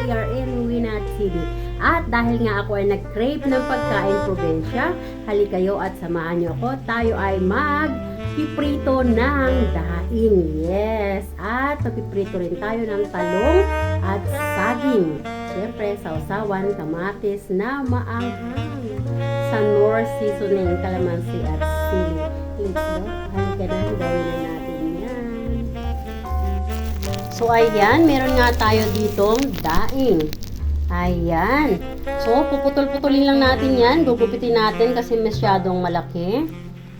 we are in Winat City. At dahil nga ako ay nag-crave ng pagkain probinsya, halika kayo at samahan niyo ako. Tayo ay magpiprito ng daing. Yes! At magpiprito rin tayo ng talong at saging. Siyempre, sausawan, kamatis na maanghang. Sa North seasoning, kalamansi at sili. Let's go. Halika na, gawin na natin yan. So, ayan, meron nga tayo ditong daing. Ayan. So, puputol-putulin lang natin yan. Gugupitin natin kasi masyadong malaki.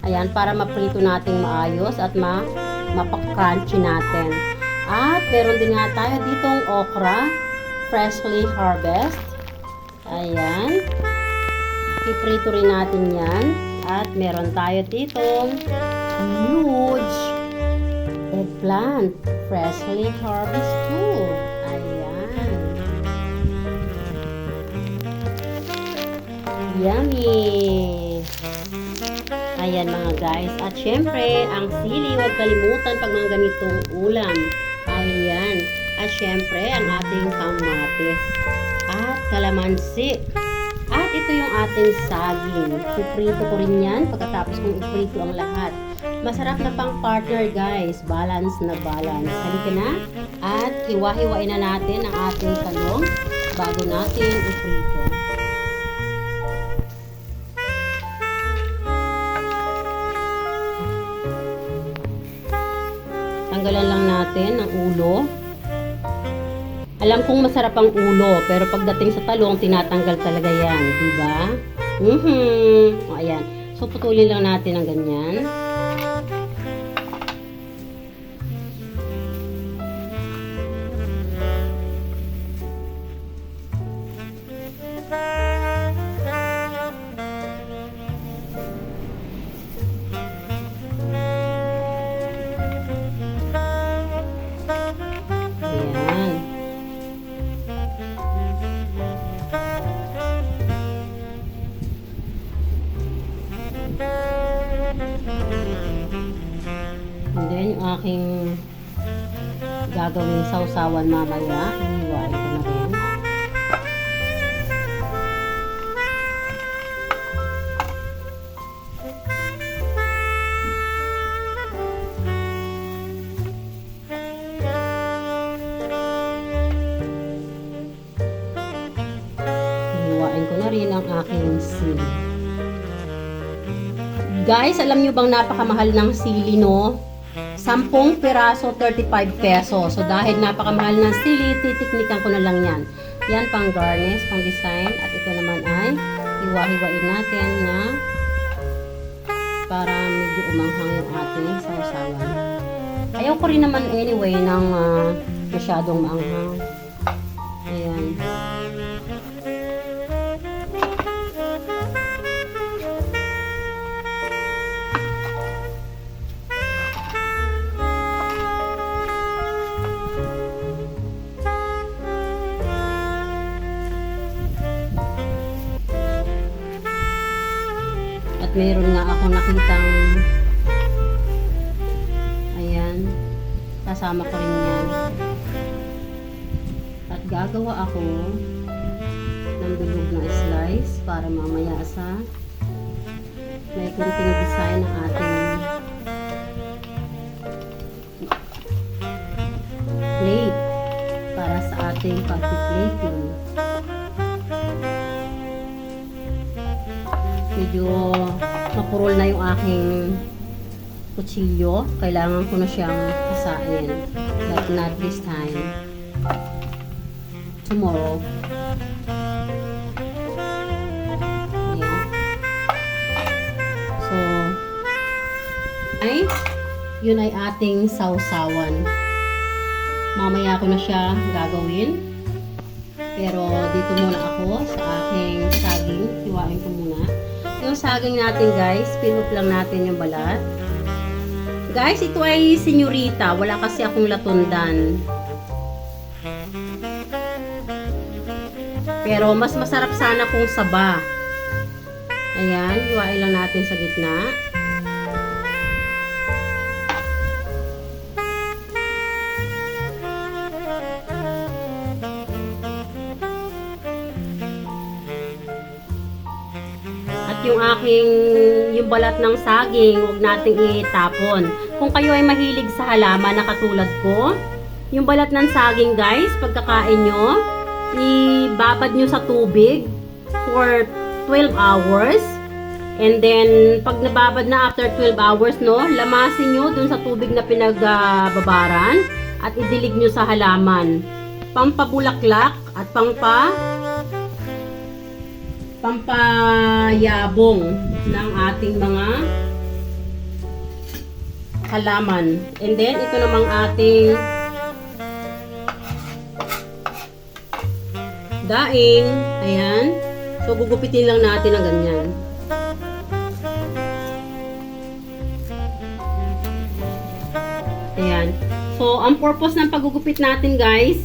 Ayan, para maprito natin maayos at mapakcrunchy natin. At meron din nga tayo ditong okra, freshly harvest. Ayan. Iprito rin natin yan. At meron tayo ditong huge eggplant, freshly harvest too. Ayan. Yummy! Ayan mga guys. At syempre, ang sili, huwag kalimutan pag mga ganitong ulam. Ayan. At syempre, ang ating kamatis. At kalamansi. At ito yung ating saging. Iprito ko rin yan pagkatapos kong iprito ang lahat. Masarap na pang partner guys. Balance na balance. Halika na. At hiwa-hiwain na natin ang ating talong bago natin iprito. Tanggalan lang natin ang ulo. Alam kong masarap ang ulo, pero pagdating sa talong, tinatanggal talaga yan, di ba? O, ayan. So, putulin lang natin ang ganyan. And then, yung aking gagawin sausawan mamaya, hiwain ko na rin. Hiwain ko na rin ang aking sili. Guys, alam nyo bang napakamahal ng sili, no? 10 piraso, 35 pesos. So, dahil napakamahal ng sili, titiknikan ko na lang yan. Yan, pang garnish, pang design. At ito naman ay hiwa-hiwain natin na para medyo umanghang yung ating sausawan. Ayaw ko rin naman anyway ng masyadong maanghang. Ayan. Meron nga ako nakitang ayan, kasama ko rin yan. At gagawa ako ng dulog na slice para mamaya sa may kunting design ng ating plate para sa ating pag-plating. Medyo mapurol na yung aking kutsilyo. Kailangan ko na siyang hasain. But not this time. Tomorrow. Ayan. So, yun ay ating sausawan. Mamaya ko na siya gagawin. Pero dito muna ako sa aking saging. Hiwain ko muna. Yung saging natin guys, pinup lang natin yung balat. Guys, ito ay senyorita. Wala kasi akong latundan. Pero mas masarap sana kung saba. Ayan, hiwain lang natin sa gitna. yung balat ng saging, huwag nating itapon. Kung kayo ay mahilig sa halaman na katulad ko, yung balat ng saging guys, pagkakain nyo, ibabad nyo sa tubig for 12 hours. And then, pag nababad na after 12 hours, no, lamasin nyo dun sa tubig na pinagbabaran at idilig nyo sa halaman. Pampabulaklak at pampayabong ng ating mga halaman. And then, ito namang ating daing. Ayan. So, gugupitin lang natin ng ganyan. Ayan. So, ang purpose ng paggugupit natin guys,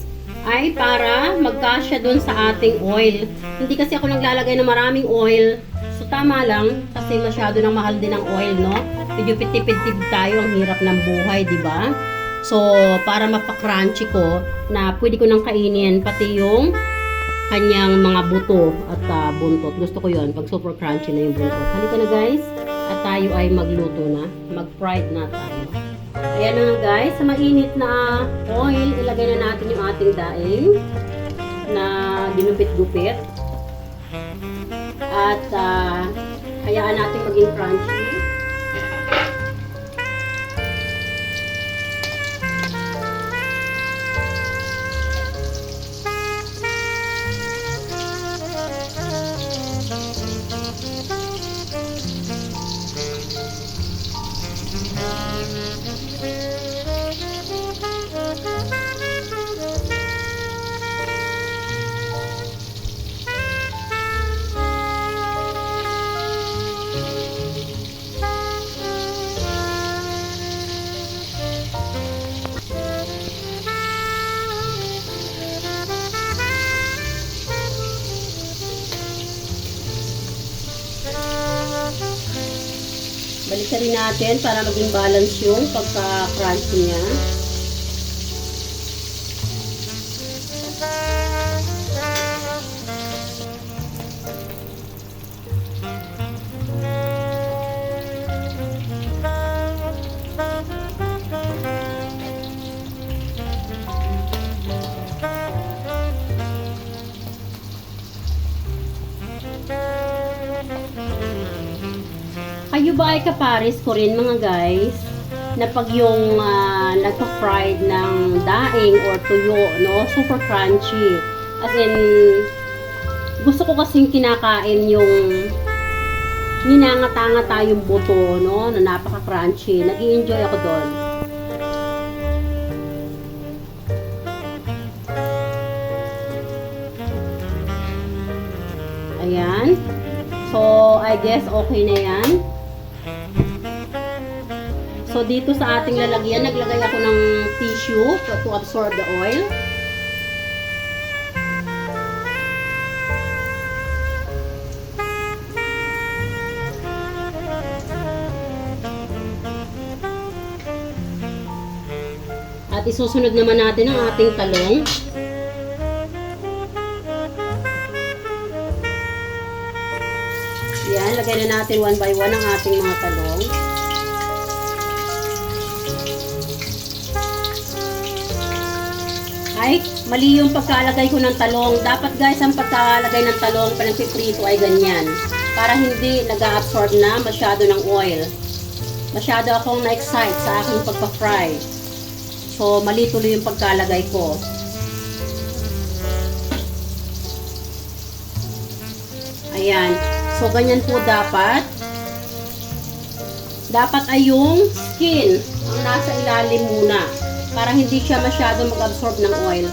ay para magkasya dun sa ating oil. Hindi kasi ako naglalagay ng maraming oil. So, tama lang. Kasi masyado nang mahal din ang oil, no? Medyo pitipid-tipid tayo. Ang hirap ng buhay, di ba? So, para mapakrunchy ko, na pwede ko nang kainin, pati yung kanyang mga buto at buntot. Gusto ko yon pag super crunchy na yung buntot. Halika na guys. At tayo ay magluto na. Mag-fried na tayo. Ayan na nga guys, sa mainit na oil, ilagay na natin yung ating daing na ginupit-gupit. At hayaan natin maging crunchy. Balikan rin natin para maging balance yung pagka-crunchy niya. Kayo ba ay kapares ko rin mga guys na pag yung nagpa-fried ng daing or tuyo, no, super crunchy. As in, gusto ko kasing kinakain yung ninangata-ngata yung buto, no, na napaka-crunchy. Nag-i-enjoy ako doon. Ayan. So, I guess okay na yan. So, dito sa ating lalagyan, naglagay ako ng tissue to absorb the oil. At isusunod naman natin ang ating talong. Yan, lagay na natin one by one ang ating mga talong. Ay, mali yung pagkalagay ko ng talong. Dapat guys, ang pagkalagay ng talong pa ng piprito ay ganyan. Para hindi nag-absorb na masyado ng oil. Masyado akong na-excite sa aking pagpa-fry. So, mali tuloy yung pagkalagay ko. Ayan. So, ganyan po dapat. Dapat ay yung skin ang nasa ilalim muna. Para hindi siya masyado mag-absorb ng oil.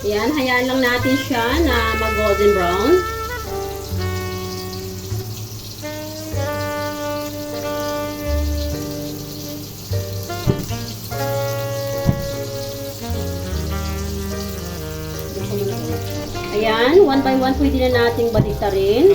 Yan, hayaan lang natin siya na mag-golden brown. Ayan, one by one pwede na nating baliktarin.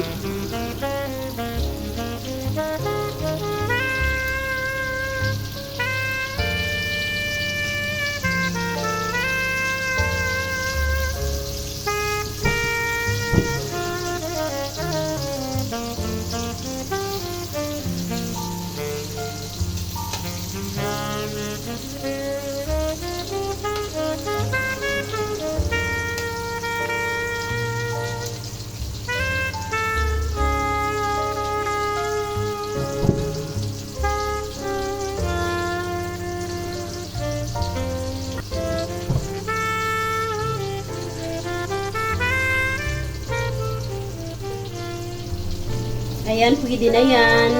Ayan, pwede na yan.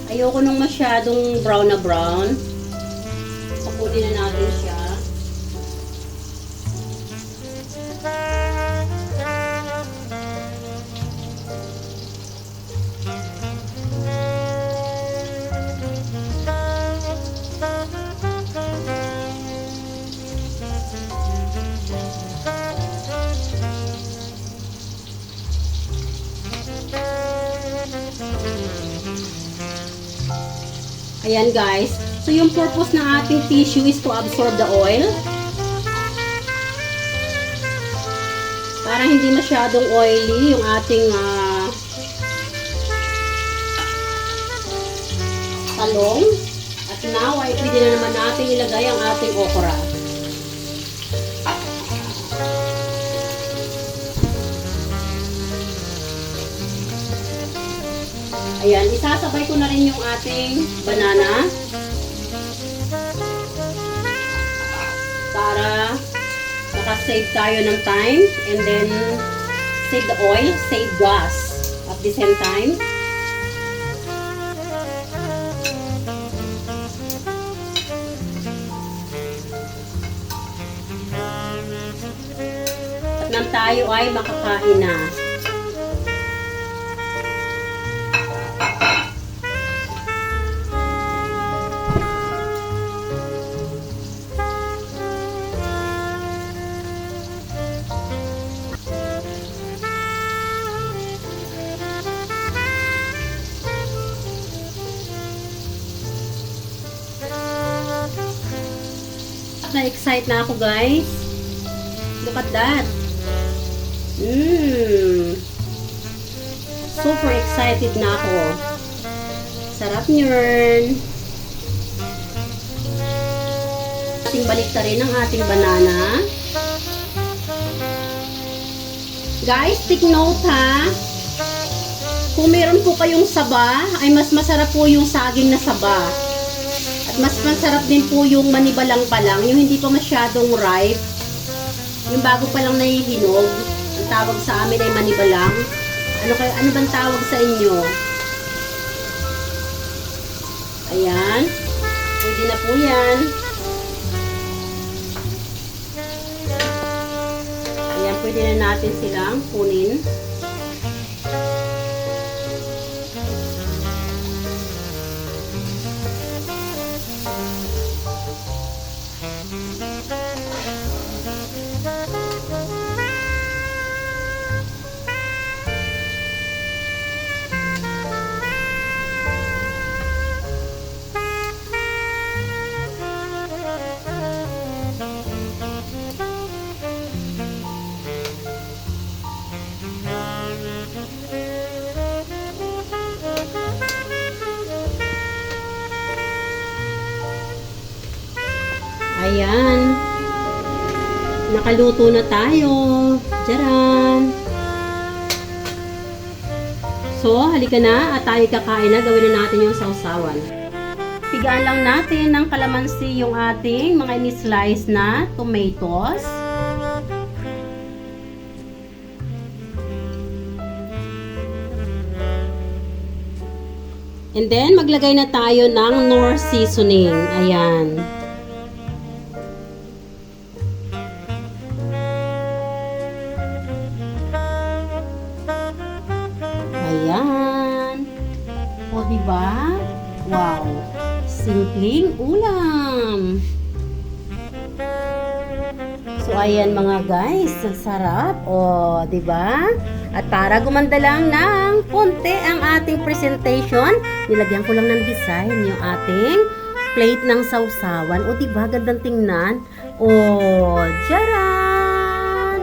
Ayoko nung masyadong brown na brown. Pakunin na natin siya. Ayan guys. So yung purpose ng ating tissue is to absorb the oil. Para hindi masyadong oily yung ating talong. At now ay pwede na naman natin ilagay ang ating okra. Ayan, isasabay ko na rin yung ating banana para makasave tayo ng time and then save the oil, save gas at the same time. At nang tayo ay makakain na. Na-excite na ako guys. Look at that. Super excited na ako. Sarap yun. Ating baliktarin ang ating banana. Guys, take note ha. Kung meron po kayong saba, ay mas masarap po yung saging na saba. Mas masarap din po yung manibalang pa lang, yung hindi pa masyadong ripe, yung bago pa lang nahihinog. Ang tawag sa amin ay manibalang. Ano bang tawag sa inyo? Ayan, pwede na po yan. Ayan, pwede na natin silang kunin. Ayan. Nakaluto na tayo. Tcharan! So, halika na at tayo kakain na. Gawin na natin yung sausawan. Pigaan lang natin ng kalamansi yung ating mga ini-slice na tomatoes. And then, maglagay na tayo ng Knorr seasoning. Ayan. Ayan. O, diba? Wow. Simpleng ulam. So, ayan mga guys, ang sarap. O, di ba? At para gumanda lang ng konti ang ating presentation, nilagyan ko lang ng design yung ating plate ng sausawan. O, di ba? Gandang tingnan. O, tcharan!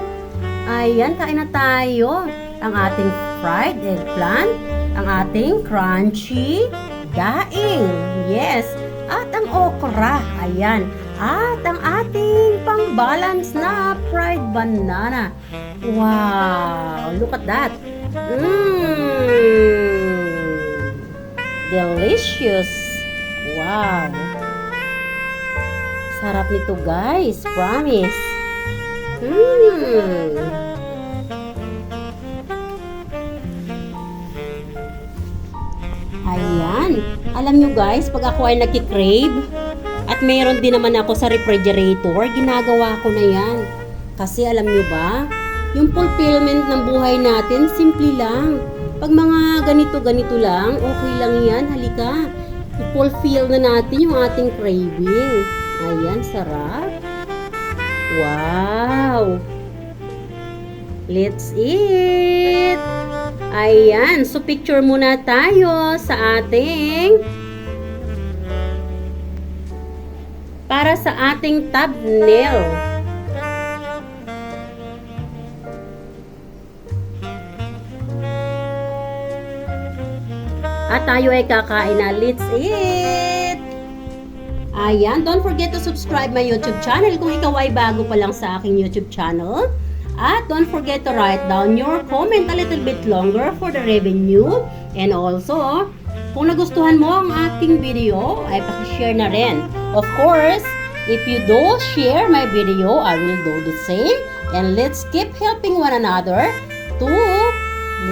Ayan, kain na tayo. Ang ating fried eggplant, ang ating crunchy daing. Yes. At ang okra. Ayan. At ang ating pang-balance na fried banana. Wow! Look at that. Delicious. Wow. Sarap nito guys. Promise. Ayan. Alam nyo guys, pag ako ay nagkikrave, at mayroon din naman ako sa refrigerator, ginagawa ko na yan. Kasi alam nyo ba, yung fulfillment ng buhay natin, simple lang. Pag mga ganito-ganito lang, okay lang yan. Halika, i-fulfill na natin yung ating craving. Ayan, sarap. Wow! Let's eat! Ayan, so picture muna tayo sa ating para sa ating thumbnail. At tayo ay kakain na. Let's eat! Ayan, don't forget to subscribe my YouTube channel kung ikaw ay bago pa lang sa aking YouTube channel. At don't forget to write down your comment a little bit longer for the revenue. And also, kung nagustuhan mo ang ating video, ay pakishare na rin. Of course, if you do share my video, I will do the same. And let's keep helping one another to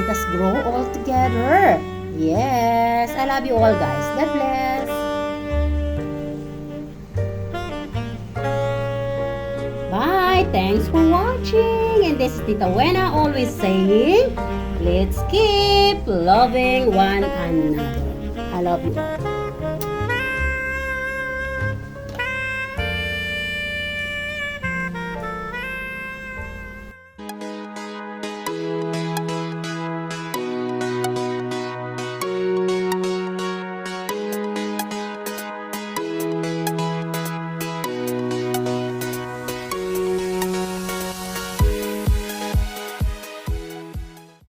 let us grow all together. Yes, I love you all guys. God bless. Bye. Thanks for watching. And this is Tita Wena always saying, let's keep loving one another. I love you all.